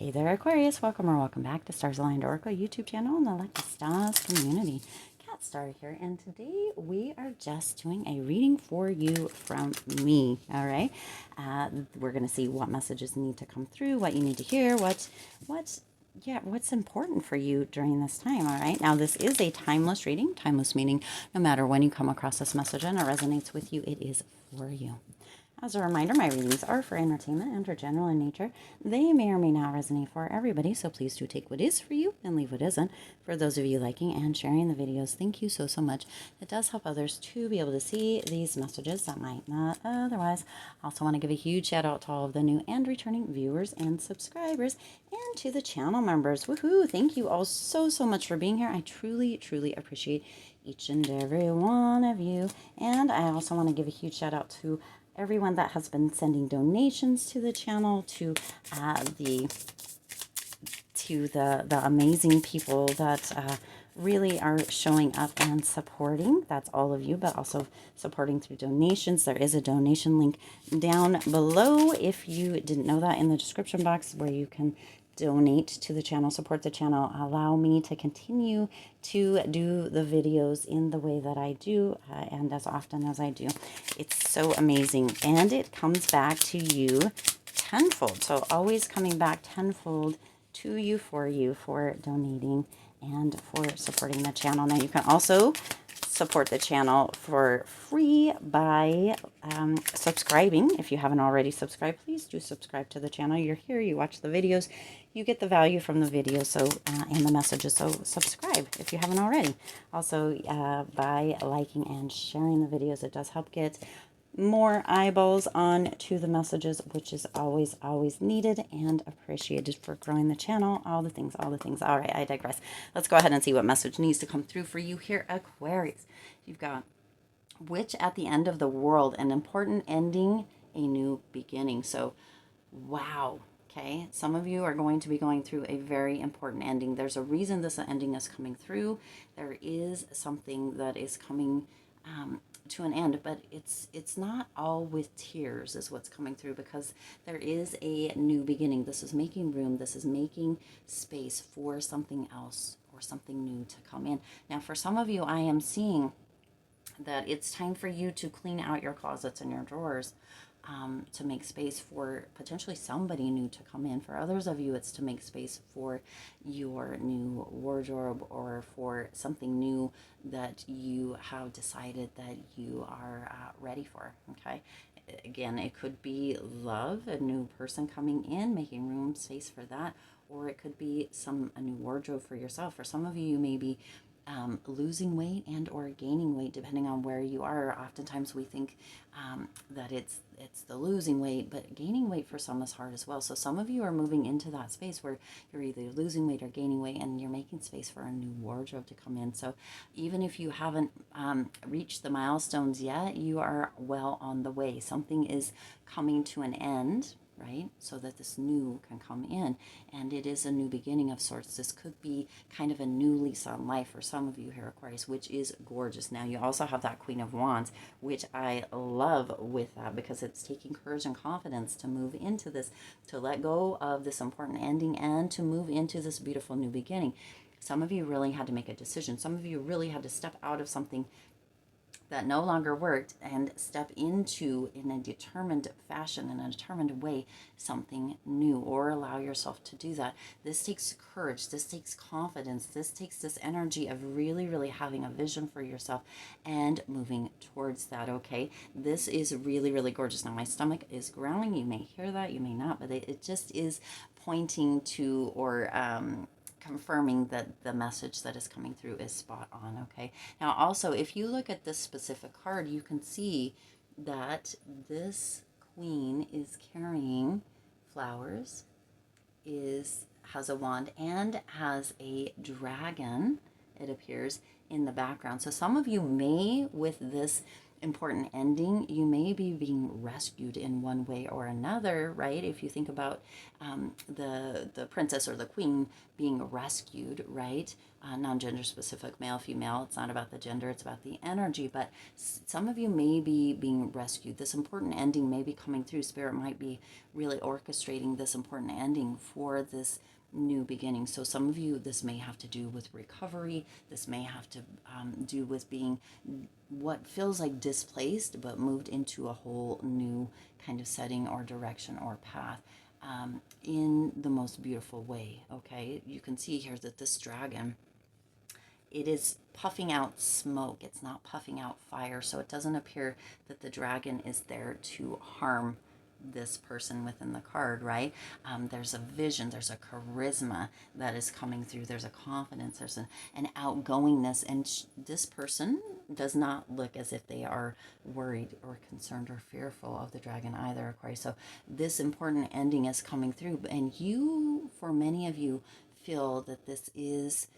Hey there, Aquarius. Welcome or welcome back to Stars Aligned Oracle YouTube channel and the Lucky Stars community. Cat Star here, and today we are just doing a reading for you from me. All right, we're going to see what messages need to come through, what you need to hear, what's important for you during this time. All right, now this is a timeless reading. Timeless meaning no matter when you come across this message and it resonates with you, it is for you. As a reminder, my readings are for entertainment and are general in nature. They may or may not resonate for everybody, so please do take what is for you and leave what isn't. For those of you liking and sharing the videos, thank you so much. It does help others to be able to see these messages that might not otherwise. I also want to give a huge shout out to all of the new and returning viewers and subscribers, and to the channel members. Woohoo! Thank you all so much for being here. I truly appreciate each and every one of you. And I also want to give a huge shout out to everyone that has been sending donations to the channel, to the amazing people that really are showing up and supporting. That's all of you, but also supporting through donations. There is a donation link down below if you didn't know that, in the description box, where you can donate to the channel, support the channel, allow me to continue to do the videos in the way that I do, and as often as I do. It's so amazing, and it comes back to you tenfold. So always coming back tenfold to you for donating and for supporting the channel. Now you can also support the channel for free by subscribing. If you haven't already subscribed, please do subscribe to the channel. You're here, you watch the videos, you get the value from the videos, so and the messages, so subscribe if you haven't already. Also, by liking and sharing the videos, it does help get more eyeballs on to the messages, which is always needed and appreciated for growing the channel. All the things. All right, I digress. Let's go ahead and see what message needs to come through for you here, Aquarius. You've got Witch at the end of the world, an important ending, a new beginning. So wow. Okay, some of you are going to be going through a very important ending. There's a reason this ending is coming through. There is something that is coming to an end, but it's not all with tears is what's coming through, because there is a new beginning. This is making room. This is making space for something else or something new to come in. Now, for some of you, I am seeing that it's time for you to clean out your closets and your drawers, to make space for potentially somebody new to come in. For others of you, it's to make space for your new wardrobe, or for something new that you have decided that you are ready for. Okay, again, it could be love, a new person coming in, making room, space for that, or it could be a new wardrobe for yourself. For some of you, you may be losing weight and or gaining weight, depending on where you are. Oftentimes we think that it's the losing weight, but gaining weight for some is hard as well. So some of you are moving into that space where you're either losing weight or gaining weight, and you're making space for a new wardrobe to come in. So even if you haven't reached the milestones yet, you are well on the way. Something is coming to an end, right? So that this new can come in, and it is a new beginning of sorts. This could be kind of a new lease on life for some of you here, Aquarius, which is gorgeous. Now, you also have that Queen of Wands, which I love with that, because it's taking courage and confidence to move into this, to let go of this important ending and to move into this beautiful new beginning. Some of you really had to make a decision. Some of you really had to step out of something that no longer worked and step into, in a determined fashion, in a determined way, something new, or allow yourself to do that. This takes courage. This takes confidence. This takes this energy of really having a vision for yourself and moving towards that. Okay, this is really gorgeous. Now my stomach is growling. You may hear that, you may not, but it just is pointing to, or confirming that the message that is coming through is spot on. Okay, now also, if you look at this specific card, you can see that this queen is carrying flowers, has a wand, and has a dragon, it appears, in the background. So some of you may, with this important ending. You may be being rescued in one way or another, right? If you think about the princess or the queen being rescued, right? Non-gender specific, male, female. It's not about the gender, it's about the energy. But some of you may be being rescued. This important ending may be coming through. Spirit might be really orchestrating this important ending for this new beginning. So some of you, this may have to do with recovery. This may have to do with being what feels like displaced, but moved into a whole new kind of setting or direction or path in the most beautiful way. Okay, you can see here that this dragon, it is puffing out smoke. It's not puffing out fire. So it doesn't appear that the dragon is there to harm this person within the card, right? There's a vision, there's a charisma that is coming through, there's a confidence, there's an outgoingness, and this person does not look as if they are worried or concerned or fearful of the dragon either, Aquarius. So this important ending is coming through, and you, for many of you, feel that this is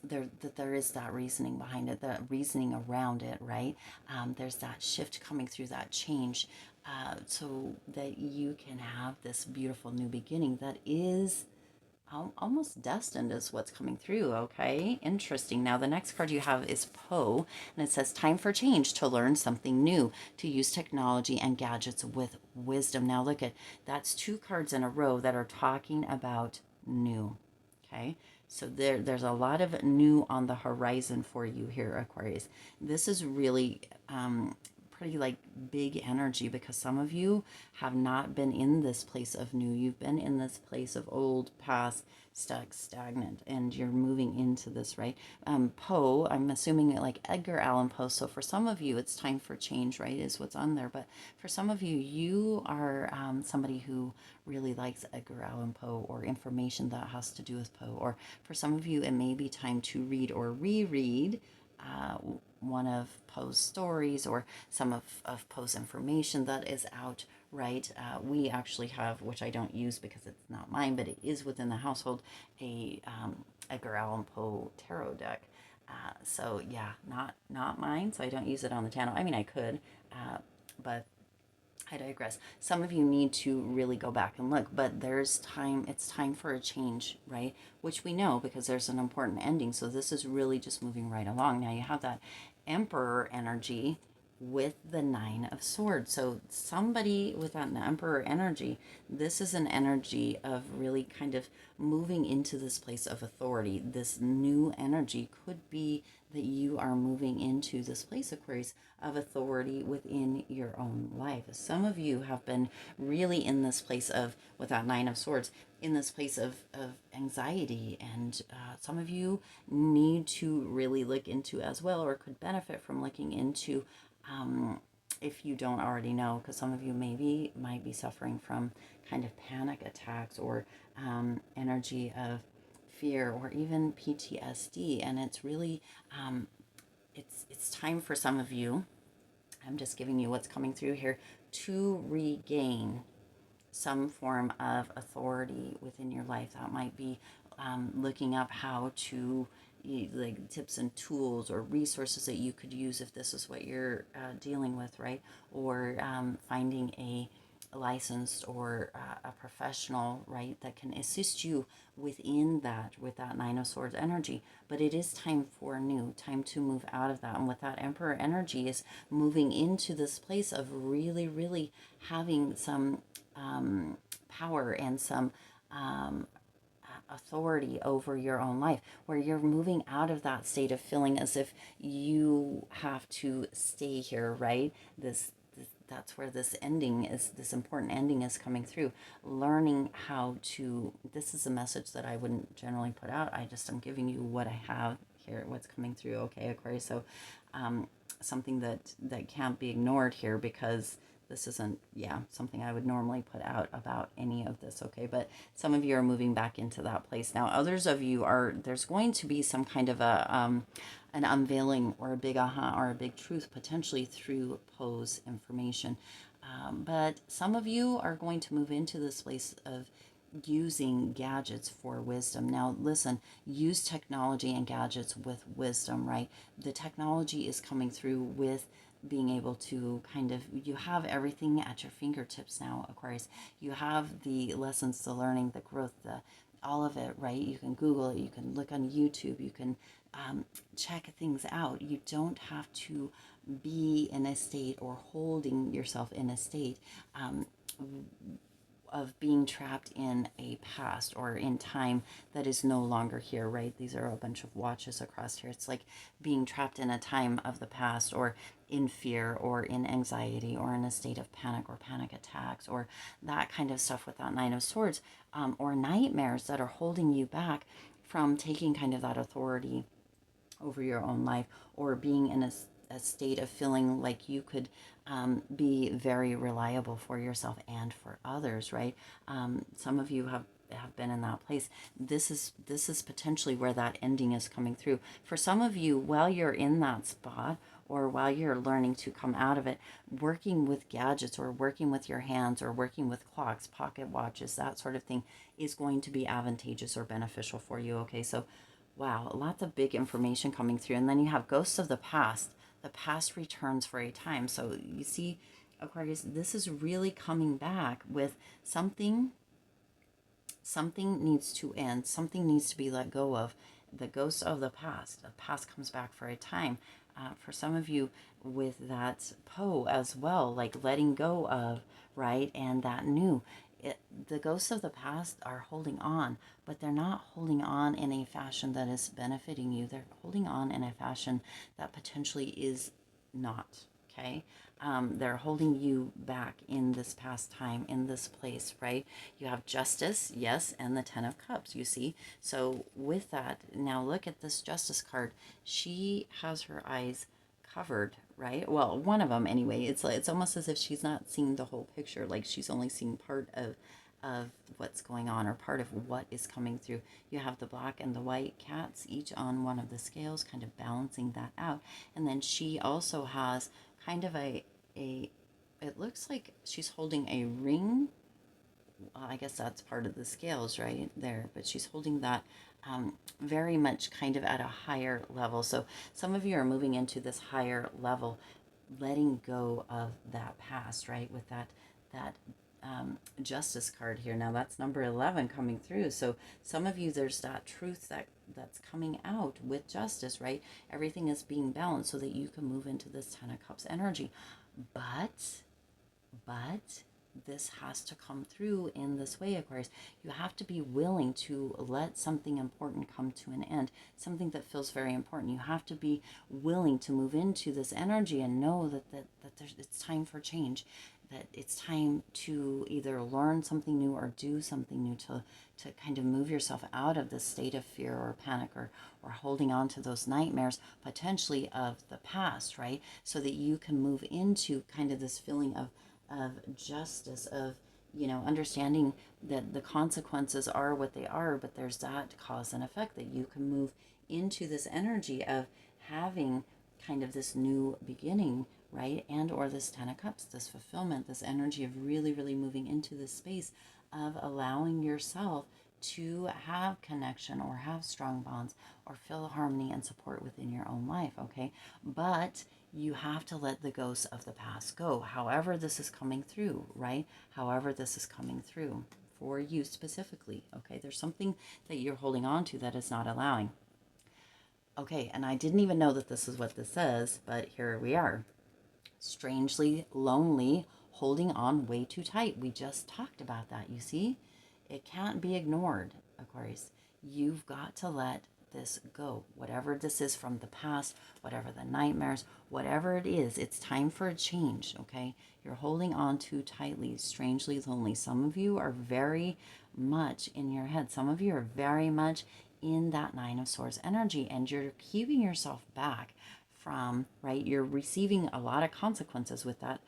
there is that reasoning behind it, the reasoning around it, right? There's that shift coming through, that change, so that you can have this beautiful new beginning that is almost destined, is what's coming through. Okay, interesting. Now the next card you have is Poe, and it says time for change, to learn something new, to use technology and gadgets with wisdom. Now look at, that's two cards in a row that are talking about new. Okay, so there's a lot of new on the horizon for you here, Aquarius. This is really pretty like big energy, because some of you have not been in this place of new. You've been in this place of old, past, stuck, stagnant, and you're moving into this, right? Poe, I'm assuming like Edgar Allan Poe. So for some of you, it's time for change, right? Is what's on there. But for some of you, you are somebody who really likes Edgar Allan Poe, or information that has to do with Poe. Or for some of you, it may be time to read or reread one of Poe's stories, or some of Poe's information that is out, right? We actually have, which I don't use because it's not mine, but it is within the household, a Edgar Allan Poe tarot deck. So yeah, not mine, so I don't use it on the channel. I mean, I could, but I digress. Some of you need to really go back and look, but there's time. It's time for a change, right? Which we know because there's an important ending. So this is really just moving right along. Now you have that Emperor energy with the Nine of Swords. So somebody with that Emperor energy, this is an energy of really kind of moving into this place of authority. This new energy could be that you are moving into this place, Aquarius, of authority within your own life. Some of you have been really in this place of, with that Nine of Swords, in this place of anxiety, and some of you need to really look into as well, or could benefit from looking into, if you don't already know, because some of you maybe might be suffering from kind of panic attacks, or energy of fear, or even PTSD, and it's really it's time for some of you, I'm just giving you what's coming through here, to regain some form of authority within your life. That might be looking up how to, like, tips and tools or resources that you could use if this is what you're dealing with, right? Or finding a licensed or a professional, right, that can assist you within that, with that Nine of Swords energy. But it is time for new, time to move out of that. And with that Emperor energy is moving into this place of really, really having some power and some authority over your own life, where you're moving out of that state of feeling as if you have to stay here, right? That's where this ending is, this important ending is coming through. Learning how to, this is a message that I wouldn't generally put out. I'm giving you what I have here, what's coming through. Okay, Aquarius. So something that can't be ignored here, because this isn't, something I would normally put out about any of this, okay? But some of you are moving back into that place. Now, others of you are, there's going to be some kind of an unveiling, or a big aha, or a big truth, potentially through Poe's information. But some of you are going to move into this place of using gadgets for wisdom. Now, listen, use technology and gadgets with wisdom, right? The technology is coming through with being able to kind of, you have everything at your fingertips now, Aquarius. You have the lessons, the learning, the growth, the all of it, right? You can Google it, you can look on YouTube, you can check things out. You don't have to be in a state or holding yourself in a state of being trapped in a past or in time that is no longer here, right? These are a bunch of watches across here. It's like being trapped in a time of the past, or in fear, or in anxiety, or in a state of panic or panic attacks, or that kind of stuff with that Nine of Swords, or nightmares that are holding you back from taking kind of that authority over your own life, or being in a state of feeling like you could be very reliable for yourself and for others, right? Some of you have been in that place. This is potentially where that ending is coming through. For some of you, while you're in that spot, or while you're learning to come out of it, working with gadgets, or working with your hands, or working with clocks, pocket watches, that sort of thing is going to be advantageous or beneficial for you. Okay, so wow, lots of big information coming through. And then you have ghosts of the past. The past returns for a time. So you see, Aquarius, this is really coming back with something. Something needs to end. Something needs to be let go of. The ghosts of the past. The past comes back for a time. For some of you, with that Poe as well, like letting go of, right? And that new. The ghosts of the past are holding on, but they're not holding on in a fashion that is benefiting you. They're holding on in a fashion that potentially is not, okay? They're holding you back in this past time, in this place, right? You have Justice, yes, and the Ten of Cups, you see? So with that, now look at this Justice card. She has her eyes covered, right? Well, one of them anyway. It's almost as if she's not seeing the whole picture, like she's only seeing part of what's going on, or part of what is coming through. You have the black and the white cats, each on one of the scales, kind of balancing that out. And then she also has kind of it looks like she's holding a ring. I guess that's part of the scales right there, but she's holding that very much kind of at a higher level. So some of you are moving into this higher level, letting go of that past, right? With that Justice card here. Now that's number 11 coming through. So some of you, there's that truth that's coming out with Justice, right? Everything is being balanced so that you can move into this Ten of Cups energy. But this has to come through in this way, Aquarius. You have to be willing to let something important come to an end, something that feels very important. You have to be willing to move into this energy and know that it's time for change, that it's time to either learn something new or do something new, to kind of move yourself out of this state of fear or panic, or holding on to those nightmares potentially of the past, right? So that you can move into kind of this feeling of justice, of understanding that the consequences are what they are, but there's that cause and effect, that you can move into this energy of having kind of this new beginning, right? And or this Ten of Cups, this fulfillment, this energy of really, really moving into this space of allowing yourself to have connection, or have strong bonds, or feel harmony and support within your own life, okay? But you have to let the ghosts of the past go, however this is coming through, right? However this is coming through for you specifically, okay? There's something that you're holding on to that is not allowing. Okay, and I didn't even know that this is what this says, but here we are. Strangely lonely, holding on way too tight. We just talked about that, you see? It can't be ignored, Aquarius. You've got to let this go. Whatever this is from the past, whatever the nightmares, whatever it is, it's time for a change, okay? You're holding on too tightly, strangely lonely. Some of you are very much in your head. Some of you are very much in that Nine of Swords energy, and you're keeping yourself back from, right? You're receiving a lot of consequences with that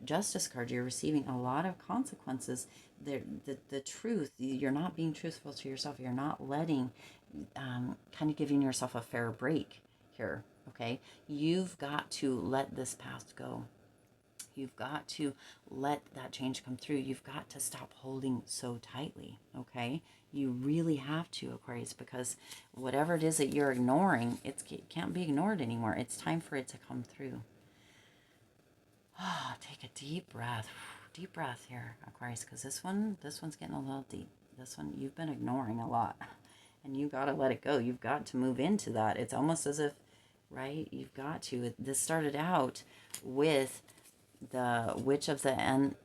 Justice card. You're receiving a lot of consequences. The truth, you're not being truthful to yourself. You're not letting, kind of giving yourself a fair break here, okay? You've got to let this past go. You've got to let that change come through. You've got to stop holding so tightly, okay? You really have to, Aquarius, because whatever it is that you're ignoring, it can't be ignored anymore. It's time for it to come through. Take a deep breath. Deep breath here, Aquarius, because this one's getting a little deep. This one you've been ignoring a lot, and you got to let it go. You've got to move into that. It's almost as if, right? You've got to. This started out with the witch at the end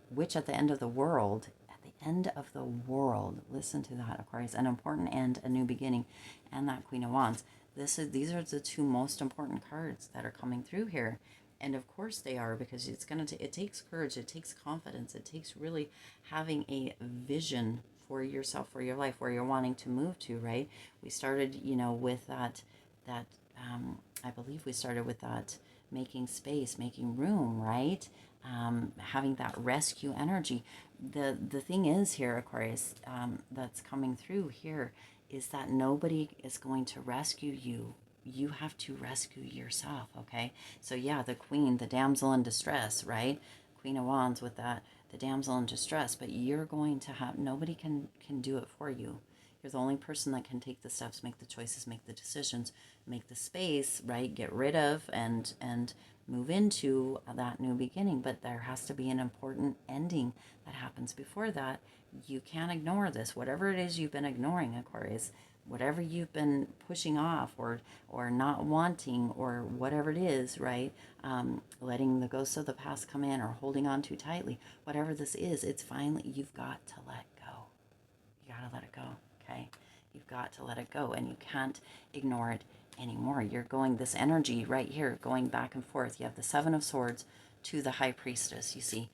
of the world. At the end of the world, listen to that, Aquarius. An important end, a new beginning, and that Queen of Wands. These are the two most important cards that are coming through here. And of course they are, because it takes courage, it takes confidence, it takes really having a vision for yourself, for your life, where you're wanting to move to, right? We started, with that I believe we started with that making space, making room, right? Having that rescue energy. The thing is here, Aquarius, that's coming through here is that nobody is going to rescue you. You have to rescue yourself, okay? So yeah, the queen, the damsel in distress, right? Queen of Wands with that, the damsel in distress, but you're going to have, nobody can do it for you. You're the only person that can take the steps, make the choices, make the decisions, make the space, right? Get rid of and move into that new beginning. But there has to be an important ending that happens before that. You can't ignore this. Whatever it is you've been ignoring, Aquarius, whatever you've been pushing off or not wanting or whatever it is, right? Letting the ghosts of the past come in or holding on too tightly, whatever this is, it's finally, you've got to let go. You got to let it go, okay? You've got to let it go, and you can't ignore it anymore. You're going, this energy right here, going back and forth. You have the Seven of Swords to the High Priestess, you see.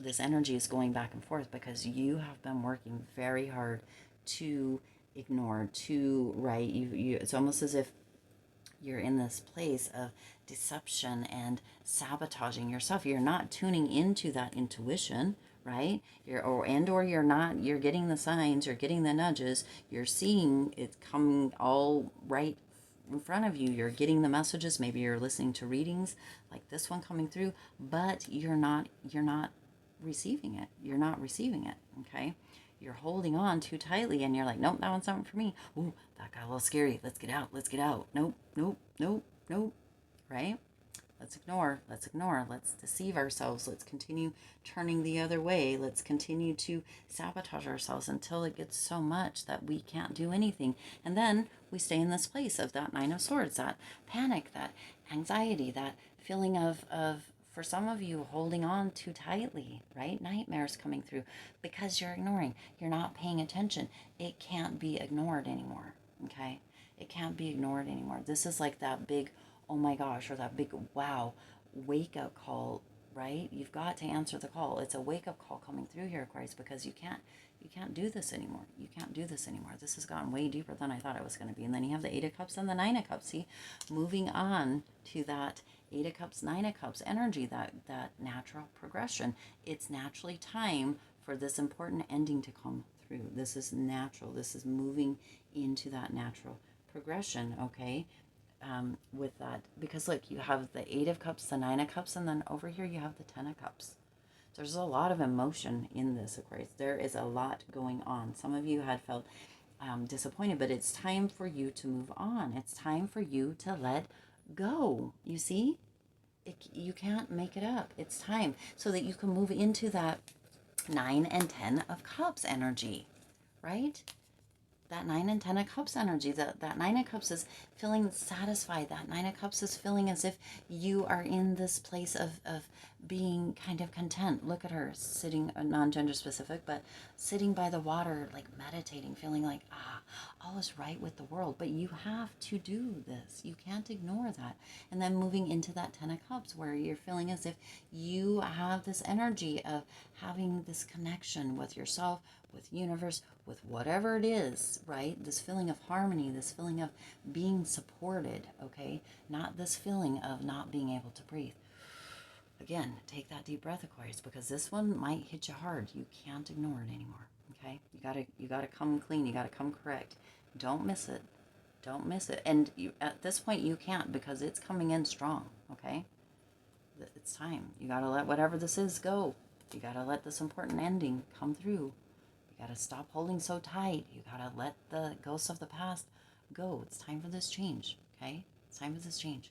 This energy is going back and forth because you have been working very hard to ignore, to, right? It's almost as if you're in this place of deception and sabotaging yourself. You're not tuning into that intuition, right? Or you're not, you're getting the signs, you're getting the nudges, you're seeing it coming all right in front of you. You're getting the messages. Maybe you're listening to readings like this one coming through, but you're not receiving it. You're not receiving it, okay? You're holding on too tightly and you're like, nope, that one's not for me. Ooh, that got a little scary. Let's get out. Let's get out. Nope, nope, nope, nope, right? Let's ignore. Let's ignore. Let's deceive ourselves. Let's continue turning the other way. Let's continue to sabotage ourselves until it gets so much that we can't do anything. And then we stay in this place of that Nine of Swords, that panic, that anxiety, that feeling of for some of you, holding on too tightly, right? Nightmares coming through because you're ignoring. You're not paying attention. It can't be ignored anymore, okay? It can't be ignored anymore. This is like that big, oh my gosh, or that big wow, wake-up call, right? You've got to answer the call. It's a wake-up call coming through here, Aquarius, because you can't do this anymore. You can't do this anymore. This has gone way deeper than I thought it was going to be. And then you have the Eight of Cups and the Nine of Cups. See, moving on to that Eight of Cups, Nine of Cups energy, that natural progression. It's naturally time for this important ending to come through. This is natural. This is moving into that natural progression, okay? With that, because look, you have the Eight of Cups, the Nine of Cups, and then over here you have the Ten of Cups. There's a lot of emotion in this, Aquarius. There is a lot going on. Some of you had felt disappointed, but it's time for you to move on. It's time for you to let go. You see? You can't make it up. It's time so that you can move into that 9 and 10 of Cups energy, right? That 9 and 10 of Cups energy, that 9 of Cups is feeling satisfied. That 9 of Cups is feeling as if you are in this place of being kind of content. Look at her sitting, non-gender specific, but sitting by the water, like meditating, feeling like, all is right with the world. But you have to do this. You can't ignore that. And then moving into that 10 of Cups where you're feeling as if you have this energy of having this connection with yourself, with universe, with whatever it is, right? This feeling of harmony, this feeling of being supported, okay? Not this feeling of not being able to breathe. Again, take that deep breath, Aquarius, because this one might hit you hard. You can't ignore it anymore, okay? You gotta come clean. You gotta come correct. Don't miss it. Don't miss it. And at this point, you can't because it's coming in strong, okay? It's time. You gotta let whatever this is go. You gotta let this important ending come through. You gotta stop holding so tight. You gotta let the ghosts of the past go. It's time for this change, okay? It's time for this change.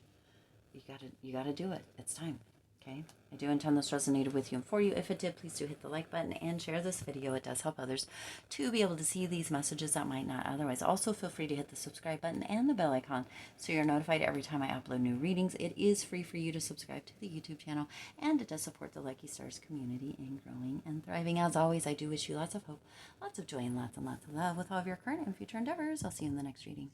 You gotta do it. It's time. Okay, I do intend this resonated with you and for you. If it did, please do hit the like button and share this video. It does help others to be able to see these messages that might not otherwise. Also, feel free to hit the subscribe button and the bell icon so you're notified every time I upload new readings. It is free for you to subscribe to the YouTube channel, and it does support the Lucky Stars community in growing and thriving. As always, I do wish you lots of hope, lots of joy, and lots of love with all of your current and future endeavors. I'll see you in the next reading.